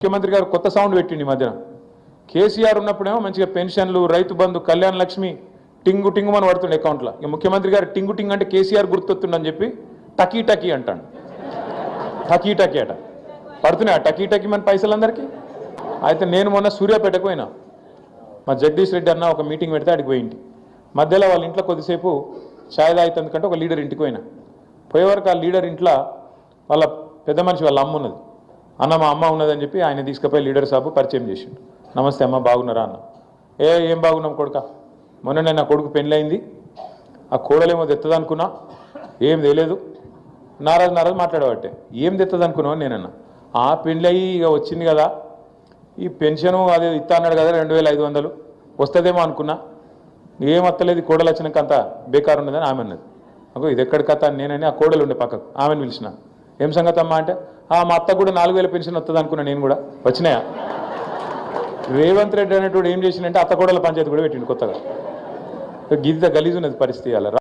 ముఖ్యమంత్రి గారు కొత్త సౌండ్ పెట్టిండి మధ్యన కేసీఆర్ ఉన్నప్పుడేమో మంచిగా పెన్షన్లు రైతు బంధు కళ్యాణ లక్ష్మి టింగు టింగు మన పడుతుండే అకౌంట్లో ఇక ముఖ్యమంత్రి గారు టింగు టింగ్ అంటే కేసీఆర్ గుర్తొస్తుండని చెప్పి టకీ టకీ అంటాడు టకీ టకీ అట పడుతున్నాయి ఆ టకీ టకీ మన పైసలందరికీ అయితే నేను మొన్న సూర్యాపేటకు పోయినా మా జగదీష్ రెడ్డి అన్న ఒక మీటింగ్ పెడితే అడిగి పోయింది మధ్యలో వాళ్ళ ఇంట్లో కొద్దిసేపు ఛాయ్ తాగుతుందుకంటే ఒక లీడర్ ఇంటికి పోయినా పోయేవరకు ఆ లీడర్ ఇంట్లో వాళ్ళ పెద్ద మనిషి వాళ్ళ అమ్మ ఉన్నది అన్న మా అమ్మ ఉన్నదని చెప్పి ఆయన తీసుకుపోయి లీడర్ సాబు పరిచయం చేసిండు నమస్తే అమ్మ బాగున్నారా అన్న ఏం బాగున్నాం కొడుక మొన్ననే నా కొడుకు పెళ్ళయింది ఆ కోడలేమో తెత్తది అనుకున్నా ఏం తెలియదు నారాజు మాట్లాడబట్టే ఏం తెత్తది అనుకున్నావు నేనన్నా ఆ పెళ్ళయి ఇక వచ్చింది కదా ఈ పెన్షను అదే ఇస్తా అన్నాడు కదా 2500 వస్తుందేమో అనుకున్నా ఏం వస్తలేదు కోడలు వచ్చినాక అంత బేకారు ఉన్నదని ఆమె అన్నది అగో ఇది ఎక్కడి కథ నేనని ఆ కోడలు ఉండే పక్కకు ఆమెను పిలిచిన ఏం సంగతి అమ్మా అంటే మా అత్త కూడా 4000 పెన్షన్ వస్తుంది అనుకున్నా నేను కూడా వచ్చినాయా రేవంత్ రెడ్డి అనేటువంటి ఏం చేసిందంటే అత్త కోడల పంచాయతీ కూడా పెట్టిండు కొత్తగా గిద్ద గలీజు ఉన్నది పరిస్థితి అలా